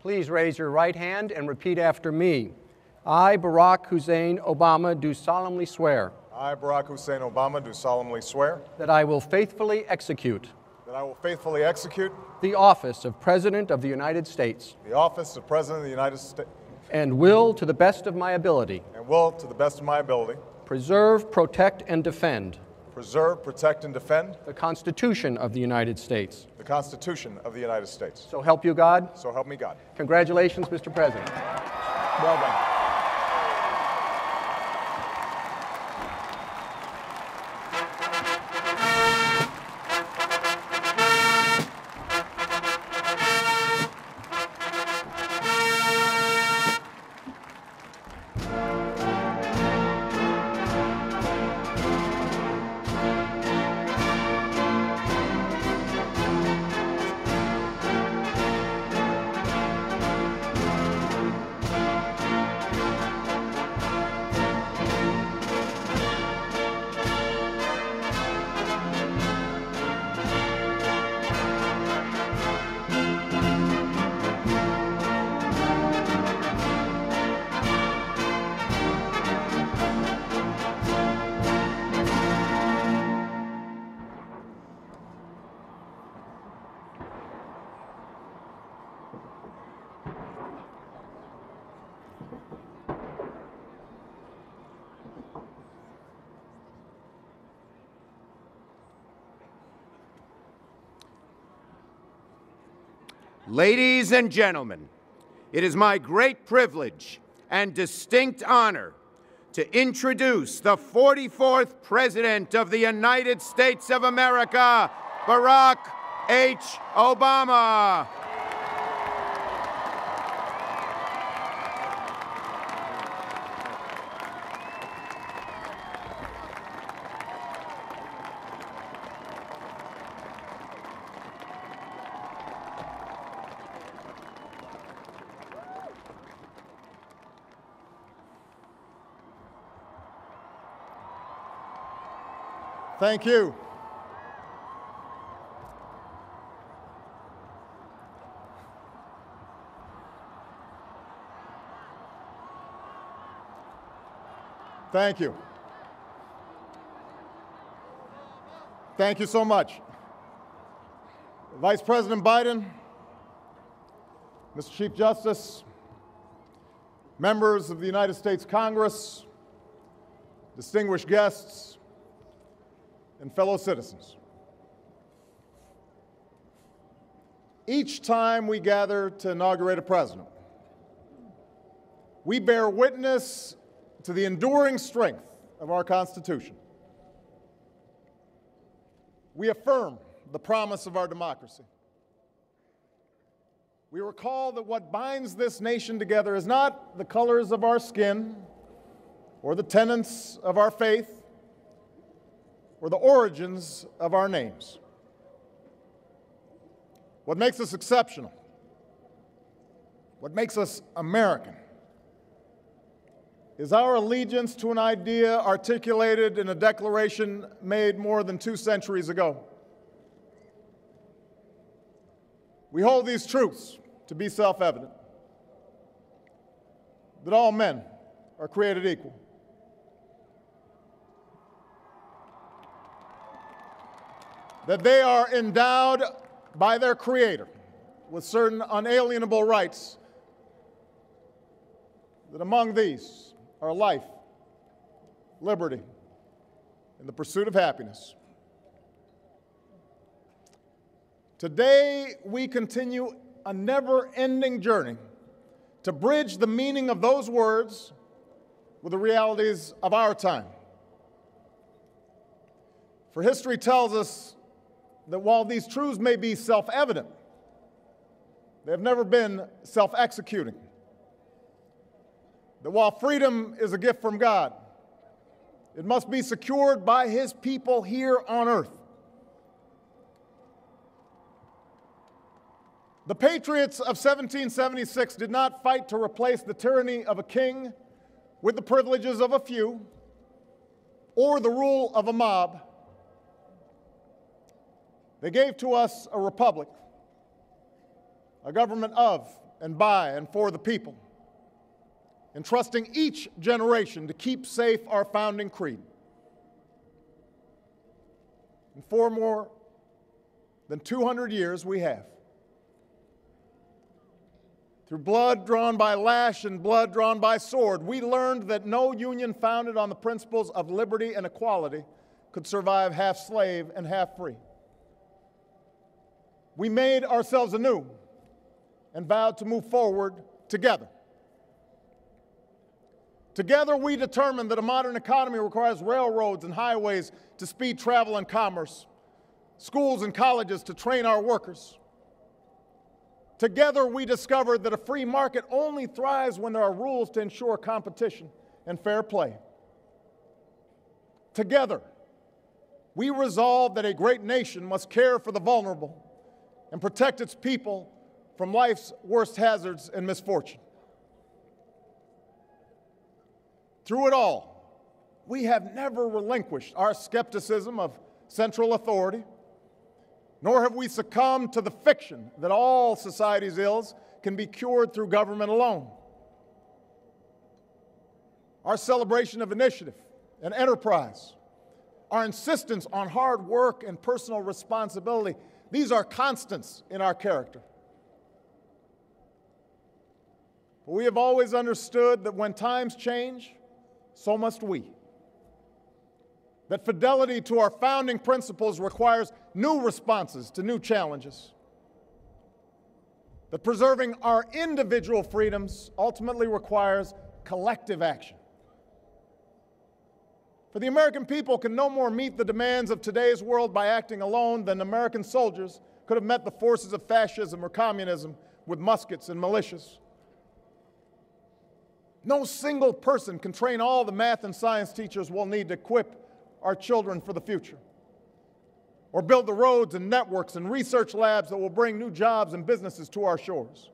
Please raise your right hand and repeat after me. I, Barack Hussein Obama, do solemnly swear I, Barack Hussein Obama, do solemnly swear that I will faithfully execute that I will faithfully execute the office of President of the United States the office of President of the United States and will, to the best of my ability, and will, to the best of my ability, preserve, protect, and defend preserve, protect, and defend the Constitution of the United States. the Constitution of the United States. So help you God. So help me God. Congratulations, Mr. President. Well done. Ladies and gentlemen, it is my great privilege and distinct honor to introduce the 44th President of the United States of America, Barack H. Obama. Thank you. Thank you. Thank you so much. Vice President Biden, Mr. Chief Justice, members of the United States Congress, distinguished guests, and fellow citizens. Each time we gather to inaugurate a president, we bear witness to the enduring strength of our Constitution. We affirm the promise of our democracy. We recall that what binds this nation together is not the colors of our skin or the tenets of our faith or the origins of our names. What makes us exceptional, what makes us American, is our allegiance to an idea articulated in a declaration made more than 2 centuries ago. We hold these truths to be self-evident, that all men are created equal, that they are endowed by their Creator with certain unalienable rights, that among these are life, liberty, and the pursuit of happiness. Today, we continue a never-ending journey to bridge the meaning of those words with the realities of our time. For history tells us that while these truths may be self-evident, they have never been self-executing. That while freedom is a gift from God, it must be secured by His people here on earth. The patriots of 1776 did not fight to replace the tyranny of a king with the privileges of a few or the rule of a mob. They gave to us a republic, a government of and by and for the people, entrusting each generation to keep safe our founding creed. And for more than 200 years we have. Through blood drawn by lash and blood drawn by sword, we learned that no union founded on the principles of liberty and equality could survive half slave and half free. We made ourselves anew and vowed to move forward together. Together we determined that a modern economy requires railroads and highways to speed travel and commerce, schools and colleges to train our workers. Together we discovered that a free market only thrives when there are rules to ensure competition and fair play. Together we resolved that a great nation must care for the vulnerable and protect its people from life's worst hazards and misfortune. Through it all, we have never relinquished our skepticism of central authority, nor have we succumbed to the fiction that all society's ills can be cured through government alone. Our celebration of initiative and enterprise, our insistence on hard work and personal responsibility, these are constants in our character. But we have always understood that when times change, so must we. That fidelity to our founding principles requires new responses to new challenges. That preserving our individual freedoms ultimately requires collective action. For the American people can no more meet the demands of today's world by acting alone than American soldiers could have met the forces of fascism or communism with muskets and militias. No single person can train all the math and science teachers we'll need to equip our children for the future, or build the roads and networks and research labs that will bring new jobs and businesses to our shores.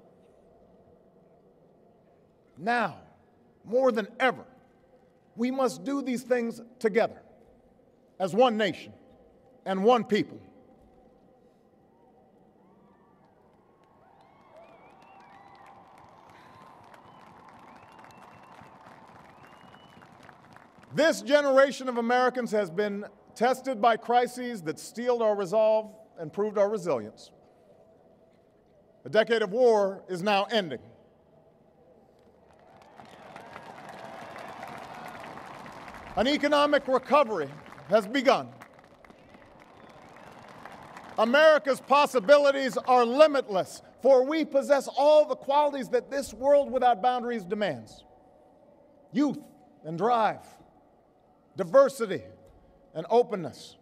Now, more than ever, we must do these things together as one nation and one people. This generation of Americans has been tested by crises that steeled our resolve and proved our resilience. A decade of war is now ending. An economic recovery has begun. America's possibilities are limitless, for we possess all the qualities that this world without boundaries demands: youth and drive, diversity and openness,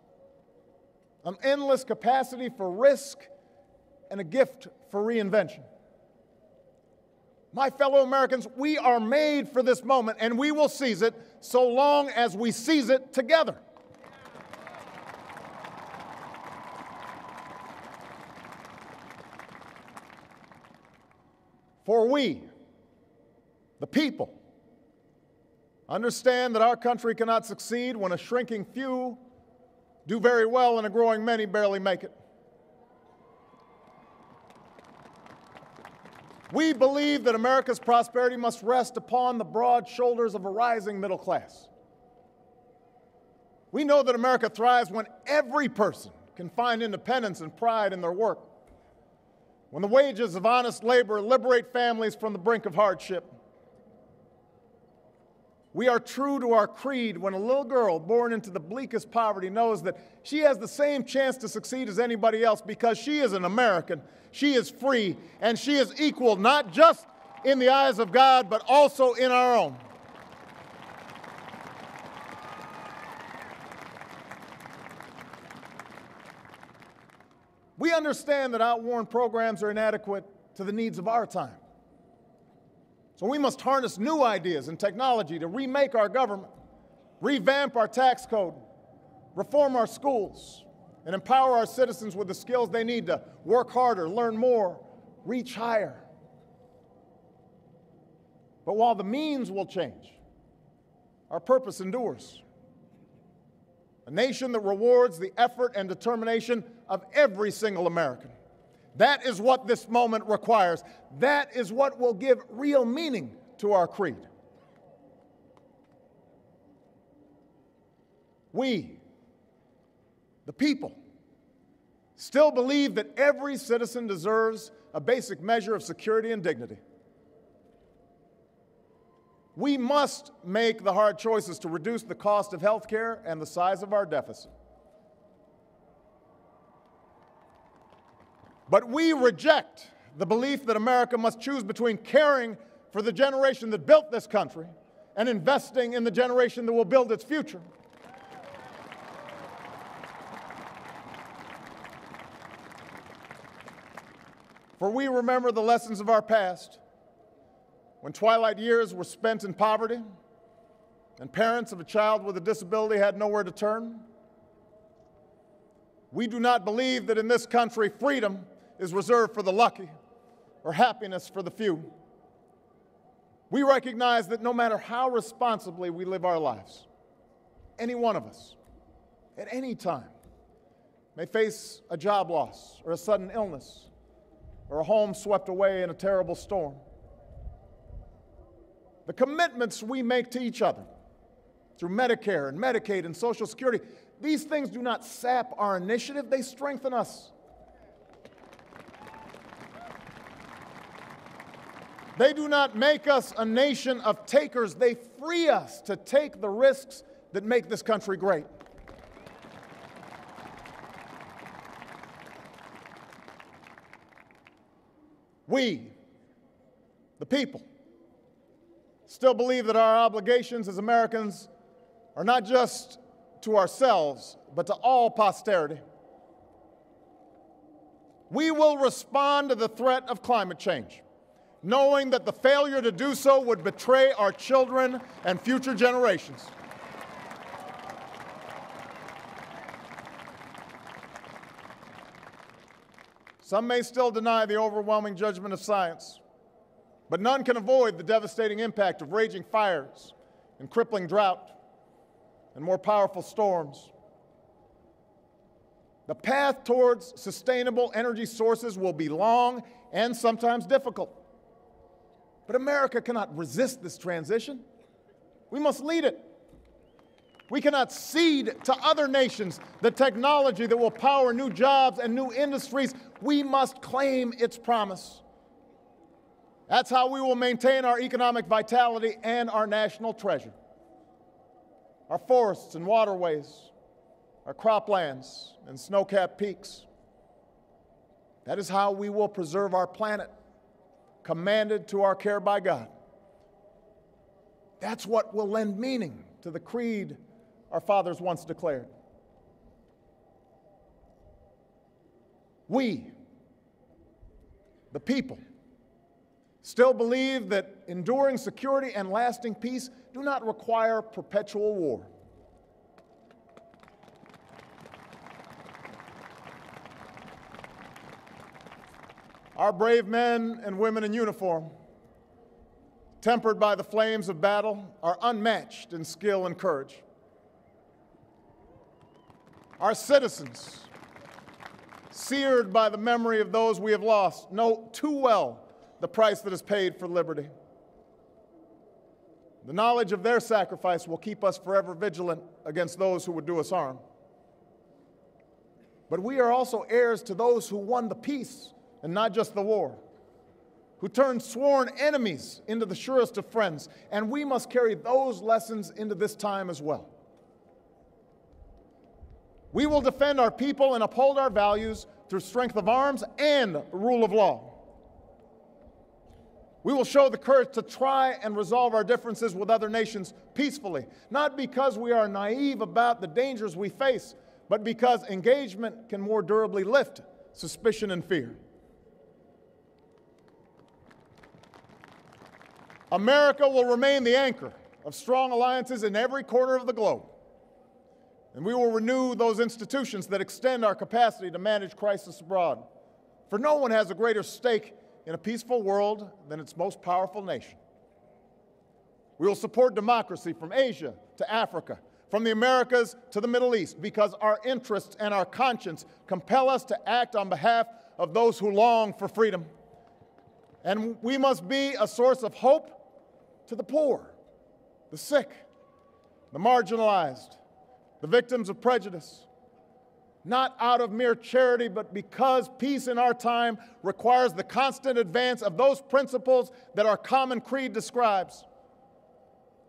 an endless capacity for risk, and a gift for reinvention. My fellow Americans, we are made for this moment, and we will seize it so long as we seize it together. For we, the people, understand that our country cannot succeed when a shrinking few do very well and a growing many barely make it. We believe that America's prosperity must rest upon the broad shoulders of a rising middle class. We know that America thrives when every person can find independence and pride in their work, when the wages of honest labor liberate families from the brink of hardship. We are true to our creed when a little girl born into the bleakest poverty knows that she has the same chance to succeed as anybody else because she is an American, she is free, and she is equal not just in the eyes of God, but also in our own. We understand that outworn programs are inadequate to the needs of our time. So we must harness new ideas and technology to remake our government, revamp our tax code, reform our schools, and empower our citizens with the skills they need to work harder, learn more, reach higher. But while the means will change, our purpose endures. A nation that rewards the effort and determination of every single American, That is what this moment requires. That is what will give real meaning to our creed. We, the people, still believe that every citizen deserves a basic measure of security and dignity. We must make the hard choices to reduce the cost of health care and the size of our deficit. But we reject the belief that America must choose between caring for the generation that built this country and investing in the generation that will build its future. For we remember the lessons of our past, when twilight years were spent in poverty and parents of a child with a disability had nowhere to turn. We do not believe that in this country freedom is reserved for the lucky or happiness for the few. We recognize that no matter how responsibly we live our lives, any one of us, at any time, may face a job loss or a sudden illness or a home swept away in a terrible storm. The commitments we make to each other through Medicare and Medicaid and Social Security, these things do not sap our initiative, they strengthen us. They do not make us a nation of takers, they free us to take the risks that make this country great. We, the people, still believe that our obligations as Americans are not just to ourselves, but to all posterity. We will respond to the threat of climate change, knowing that the failure to do so would betray our children and future generations. Some may still deny the overwhelming judgment of science, but none can avoid the devastating impact of raging fires and crippling drought and more powerful storms. The path towards sustainable energy sources will be long and sometimes difficult. But America cannot resist this transition. We must lead it. We cannot cede to other nations the technology that will power new jobs and new industries. We must claim its promise. That's how we will maintain our economic vitality and our national treasure. Our forests and waterways, our croplands and snow-capped peaks. That is how we will preserve our planet, commanded to our care by God. That's what will lend meaning to the creed our fathers once declared. We, the people, still believe that enduring security and lasting peace do not require perpetual war. Our brave men and women in uniform, tempered by the flames of battle, are unmatched in skill and courage. Our citizens, seared by the memory of those we have lost, know too well the price that is paid for liberty. The knowledge of their sacrifice will keep us forever vigilant against those who would do us harm. But we are also heirs to those who won the peace and not just the war, who turned sworn enemies into the surest of friends, and we must carry those lessons into this time as well. We will defend our people and uphold our values through strength of arms and rule of law. We will show the courage to try and resolve our differences with other nations peacefully, not because we are naive about the dangers we face, but because engagement can more durably lift suspicion and fear. America will remain the anchor of strong alliances in every corner of the globe. And we will renew those institutions that extend our capacity to manage crisis abroad. For no one has a greater stake in a peaceful world than its most powerful nation. We will support democracy from Asia to Africa, from the Americas to the Middle East, because our interests and our conscience compel us to act on behalf of those who long for freedom. And we must be a source of hope to the poor, the sick, the marginalized, the victims of prejudice, not out of mere charity, but because peace in our time requires the constant advance of those principles that our common creed describes: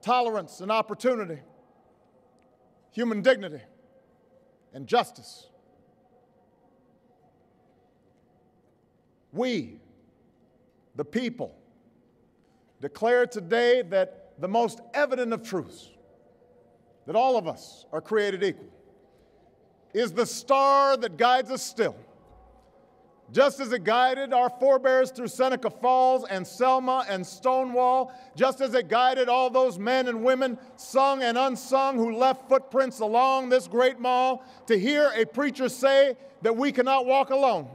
tolerance and opportunity, human dignity, and justice. We, the people, declare today that the most evident of truths, that all of us are created equal, is the star that guides us still. Just as it guided our forebears through Seneca Falls and Selma and Stonewall, just as it guided all those men and women, sung and unsung, who left footprints along this great mall, to hear a preacher say that we cannot walk alone,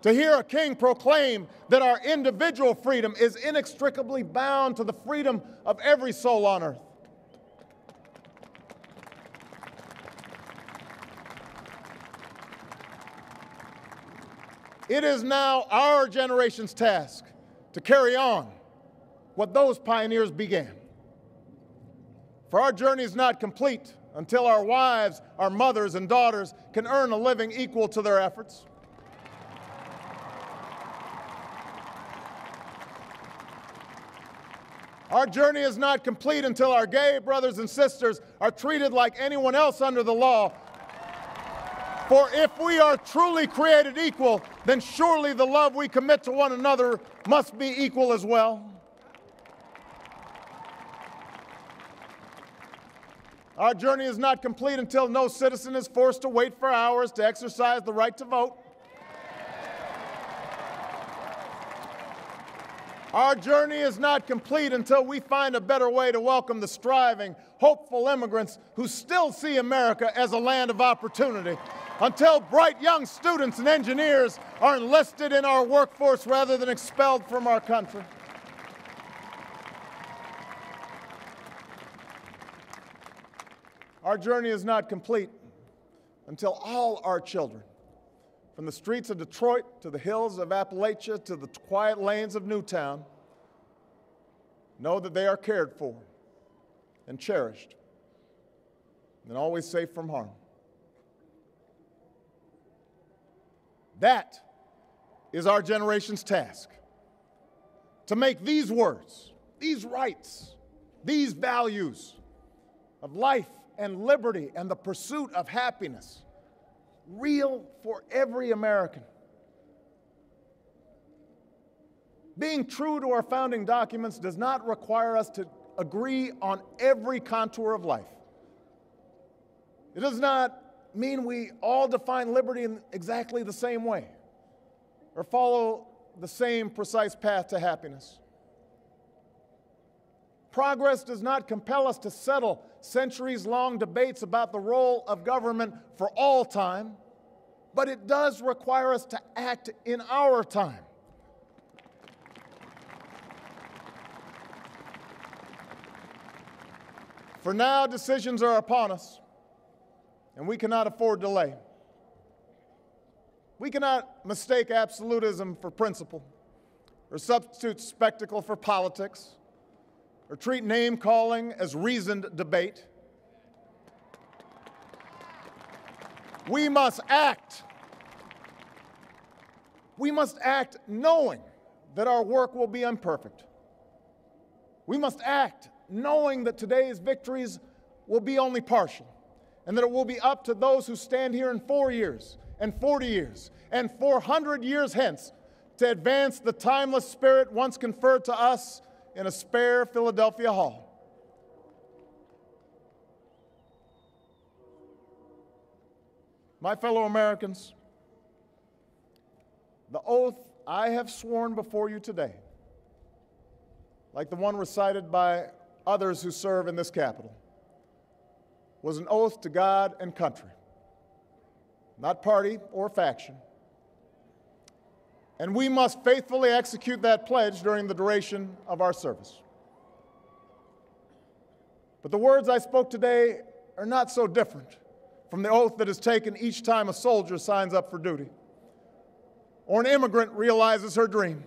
to hear a king proclaim that our individual freedom is inextricably bound to the freedom of every soul on earth. It is now our generation's task to carry on what those pioneers began. For our journey is not complete until our wives, our mothers, and daughters can earn a living equal to their efforts. Our journey is not complete until our gay brothers and sisters are treated like anyone else under the law. For if we are truly created equal, then surely the love we commit to one another must be equal as well. Our journey is not complete until no citizen is forced to wait for hours to exercise the right to vote. Our journey is not complete until we find a better way to welcome the striving, hopeful immigrants who still see America as a land of opportunity, until bright young students and engineers are enlisted in our workforce rather than expelled from our country. Our journey is not complete until all our children, from the streets of Detroit to the hills of Appalachia to the quiet lanes of Newtown, know that they are cared for and cherished and always safe from harm. That is our generation's task, to make these words, these rights, these values of life and liberty and the pursuit of happiness real for every American. Being true to our founding documents does not require us to agree on every contour of life. It does not mean we all define liberty in exactly the same way or follow the same precise path to happiness. Progress does not compel us to settle centuries-long debates about the role of government for all time, but it does require us to act in our time. For now, decisions are upon us, and we cannot afford delay. We cannot mistake absolutism for principle, or substitute spectacle for politics, or treat name-calling as reasoned debate. We must act. We must act knowing that our work will be imperfect. We must act knowing that today's victories will be only partial, and that it will be up to those who stand here in 4 years, and 40 years, and 400 years hence to advance the timeless spirit once conferred to us in a spare Philadelphia hall. My fellow Americans, the oath I have sworn before you today, like the one recited by others who serve in this Capitol, was an oath to God and country, not party or faction. And we must faithfully execute that pledge during the duration of our service. But the words I spoke today are not so different from the oath that is taken each time a soldier signs up for duty, or an immigrant realizes her dream.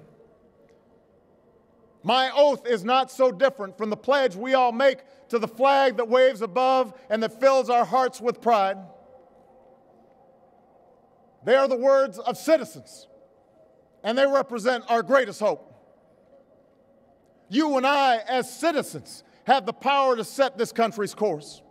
My oath is not so different from the pledge we all make to the flag that waves above and that fills our hearts with pride. They are the words of citizens, and they represent our greatest hope. You and I, as citizens, have the power to set this country's course.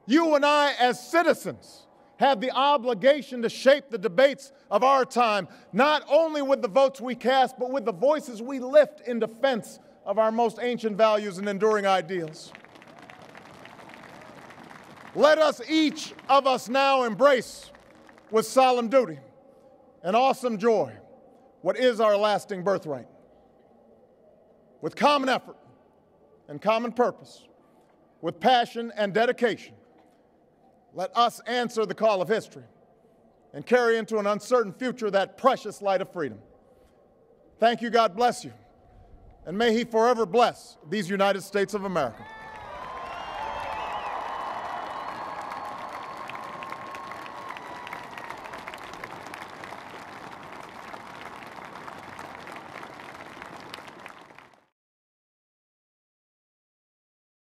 You and I, as citizens, have the obligation to shape the debates of our time, not only with the votes we cast, but with the voices we lift in defense of our most ancient values and enduring ideals. Let us, each of us now, embrace with solemn duty and awesome joy what is our lasting birthright. With common effort and common purpose, with passion and dedication, let us answer the call of history and carry into an uncertain future that precious light of freedom. Thank you, God bless you, and may He forever bless these United States of America.